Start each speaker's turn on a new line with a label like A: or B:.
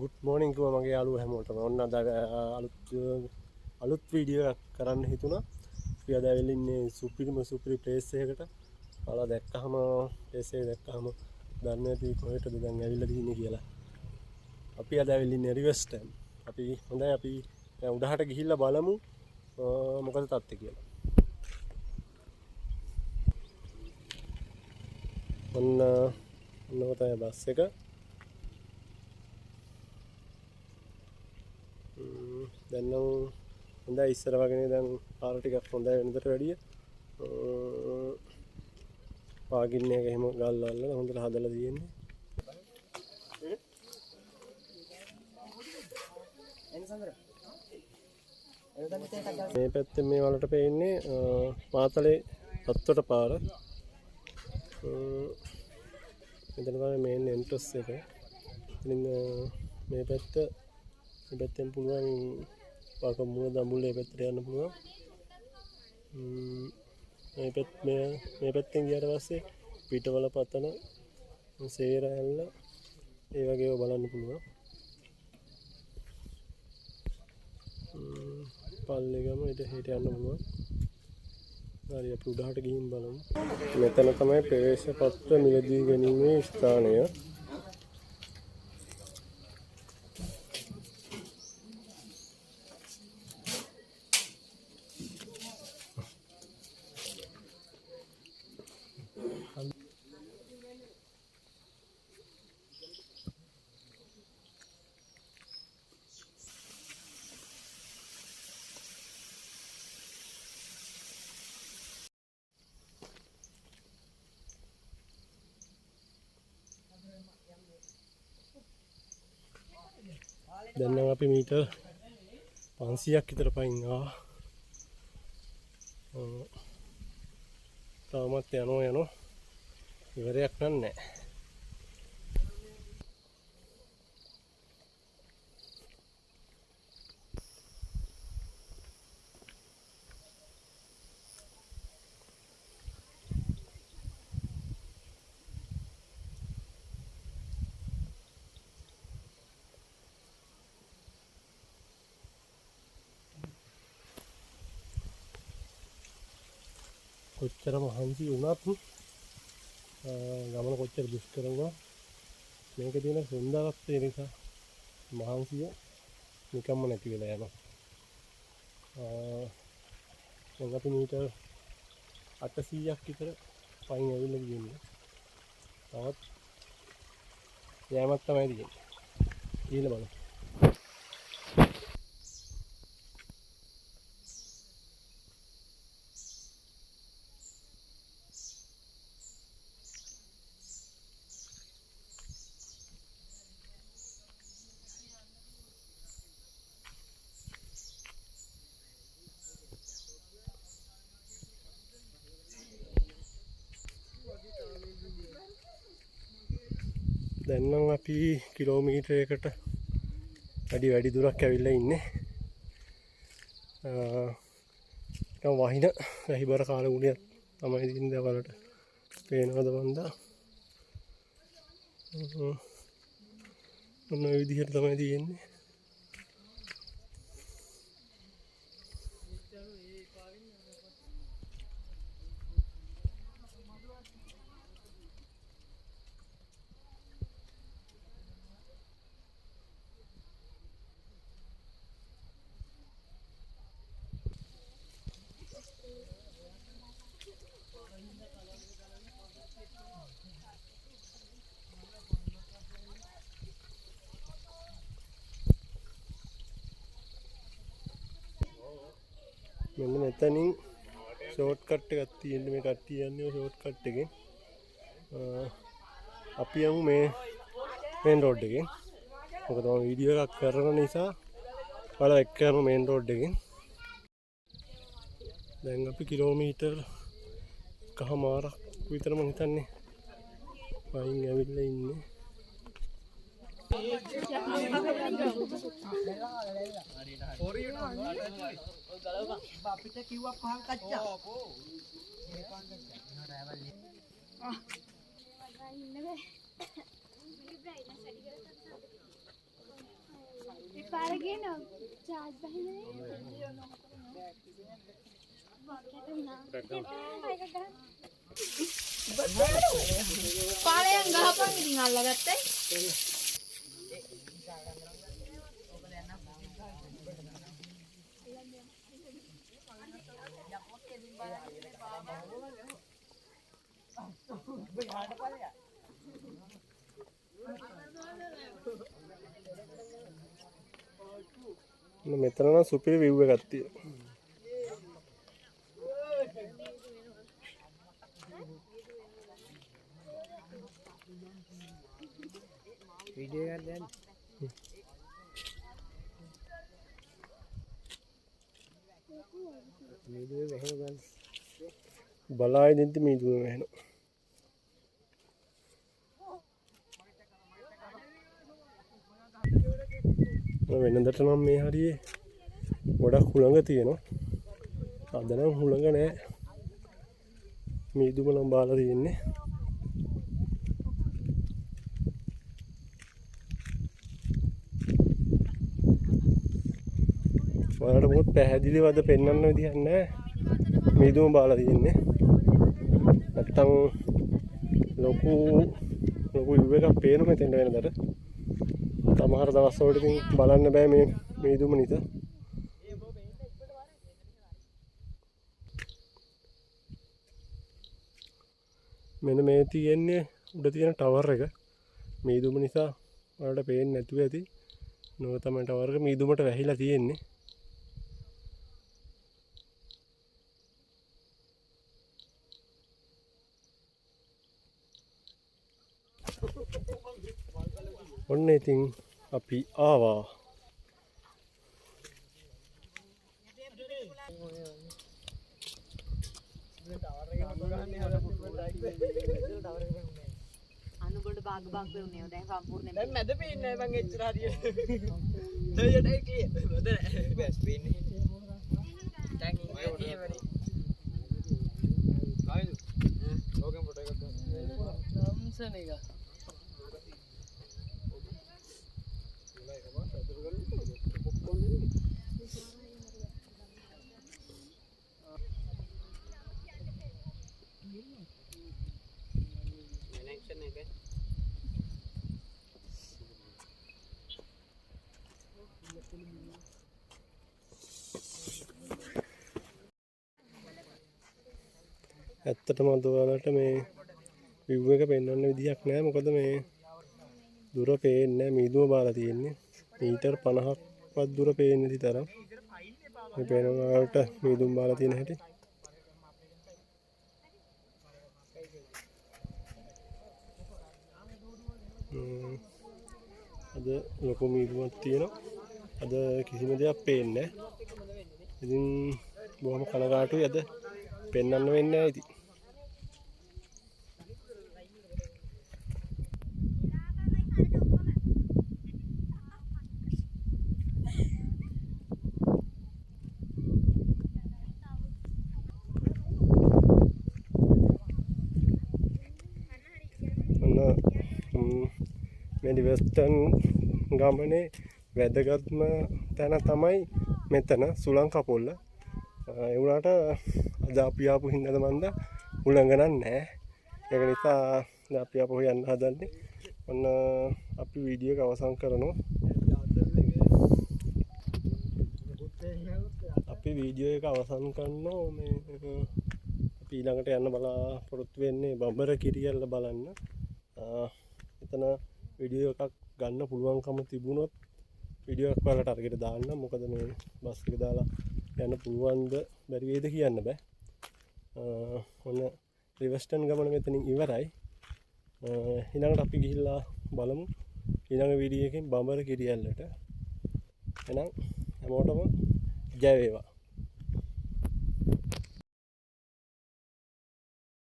A: good morning කිව්වා මගේ යාළුවෝ හැමෝටම. ඔන්න අද අලුත් වීඩියෝ එකක් කරන්න හිතුණා. අපි අද ඇවිල්ලා ඉන්නේ සුපිරි ප්ලේස් එකකට. ඔයාලා දැක්කහම ප්ලේස් එක දැක්කහම දන්නේ නැති කොහෙටද දැන් ඇවිල්ලා තියෙන්නේ කියලා. අපි අද ඇවිල්ලා ඉන්නේ රිවර්ස්ටන්. අපි දැන් උඩහට ගිහිල්ලා බලමු මොකද තත්ත්වය කියලා. ඔන්න තමයි බස් එක. දැන් නම් හොඳයි ඉස්සර වගේ දැන් පාර ටිකක් හොඳයි වෙනදට වැඩිය. පාගින්න එක එහෙම ගල් අල්ලලා හොඳට හදලා තියෙන්නේ. මේ පැත්තේ මේ වලට පේන්නේ මාතලේ හත්වට පාර. මෙතන තමයි මේන් එන්ට්‍රස් එක. ඉතින් මේ පැත්තෙන් පුළුවන් පාකමුව දඹුල්ල මේ පැත්තට යන්න පුළුවන්. මේ පැත්තෙන් ගියාට පස්සේ පිටවල පතන සේරැල්ල ඒ වගේ ඒවා බලන්න පුළුවන්. පල්ලේගම ඊට හෙට යන්න පුළුවන්. හරි අපි උඩහට ගිහින් බලමු. මෙතන තමයි ප්‍රවේශ පත්‍ර මිලදී ගැනීමේ ස්ථානය. දැන් නම් අපි මීටර් 500ක් විතර පයින් ආවා. තාමත් යනවා ඉවරයක් නැහැ. කොච්චර මහන්සි වුණත් ගමන කොච්චර දුෂ්කර වුණත් මේක තියෙන සුන්දරත්වය නිසා මහන්සිය නිකම්ම නැති වෙලා යනවා. දැන් අපි මීටර් 800ක් විතර පයින් ඇවිල්ලා ගියන්නේ. තවත් යෑමක් තමයි තියෙන්නේ. කියලා බලමු. දැන් නම් අපි කිලෝමීටරයකට වැඩි දුරක් ඇවිල්ලා ඉන්නේ. නිකන් වහින වැහිබර කාලගුණයක් තමයි දින්ද වලට පේනවද වන්දා. මොන විදිහට තමයි තියෙන්නේ. මෙන්න මෙතනින් ෂෝට් කට් එකක් තියෙන්නේ. මේ කට්ටිය යන්නේ ෂෝට් කට් එකෙන්. අපි යමු මේ මේන් රෝඩ් එකෙන්. මොකද මම වීඩියෝ එකක් කරන නිසා ඔයාලා එක්ක යමු මේන් රෝඩ් එකෙන්. දැන් අපි කිලෝමීටර් කහමාරක් විතර මම හිතන්නේ පයින් ඇවිල්ලා ඉන්නේ.
B: අපිට කිව්වා පහන් කච්චා. ඉන්න බෑ.
C: පාලයන් ගහපන් ඉතින් අල්ලගත්තේ.
A: මෙතන නම් සුපිරි view එකක් තියෙනවා.
B: වීඩියෝ එකක් දැන් වීඩියෝ වැහෙන ගන්න
A: බලායි දෙන්න මීදුව වෙනවා. වෙනදට නම් මේ හරියේ ගොඩක් හුළඟ තියෙනවා. අද නම් හුළඟ නැහැ. මීදුම නම් බාලා තියෙන්නේ. ඔයාලට මොකද පැහැදිලිව අද පෙන්වන්න විදිහක් නැහැ. මීදුම බාලා තියෙන්නේ. නැත්තම් ලොකු view එකක් පේනවා මෙතෙන්ට වෙනදට. සමහර දවස්වලට ඉතින් බලන්න බෑ මේ මීදුම නිසා. මෙන්න මේ තියෙන්නේ උඩ තියෙන ටවර් එක. මීදුම නිසා ඔයාලට පේන්නේ නැතුව ඇති. නෝ තමයි ටවර් එක මීදුමට වැහිලා තියෙන්නේ. ඔන්න ඉතින් අපි ආවා.
C: අනුගොඩ භාග භාග වෙන්නේ දැන් සම්පූර්ණයෙන්.
B: දැන් මැද පේන්නේ නැහැ මං එච්චර හරියට. දෙයටයි කී. මැද නැහැ. බස් පේන්නේ. දැන් ඉන්නේ එහෙමනේ. ආයිද? ඕකෙන් ෆොටෝ එකක් ගන්න. නම්සන එක.
A: ඇත්තටම අද ඔයාලට මේ view එක පෙන්වන්න විදියක් නැහැ. මොකද මේ දුර පේන්නේ නැහැ. මීදුම බාලා තියෙන්නේ. මීටර් 50ක්වත් දුර පේන්නේ නැති තරම්. මේ පේනවා ඔයාලට මීදුම බාලා තියෙන හැටි. අද ලොකු මීදුමක් තියෙනවා. අද කිසිම දෙයක් පේන්නේ නැහැ. ඉතින් බොහොම කනගාටුයි අද පෙන්වන්න වෙන්නේ නැහැ ඉතින්. මේ වෙස්ටර්න් ගමනේ වැදගත්ම තැන තමයි මෙතන සුලං කපොල්ල. ඒ වුණාට අද අපි ආපු හින්දාද මන්ද උලංග නැහැ. ඒක නිසා අපි ආපහු යන්න හදන්නේ. ඔන්න අපි වීඩියෝ එක අවසන් කරනවා. අපි වීඩියෝ එක අවසන් කරනවා. මේ අපි ඊළඟට යන්න බලාපොරොත්තු වෙන්නේ බඹර කිරියල්ල බලන්න. එතන වීඩියෝ එකක් ගන්න පුළුවන්කම තිබුණොත් වීඩියෝ එකක් ඔයාලට අරගෙන දාන්න. මොකද මේ බස් එක දාලා යන්න පුළුවන්ද බැරි වේද කියන්න බෑ. ඔන්න රිවර්ස්ටන් ගමන මෙතනින් ඉවරයි. ඊළඟට අපි ගිහිල්ලා බලමු ඊළඟ වීඩියෝ එකෙන් බඹර කිරියල්ලට. එහෙනම් හැමෝටම ජය වේවා.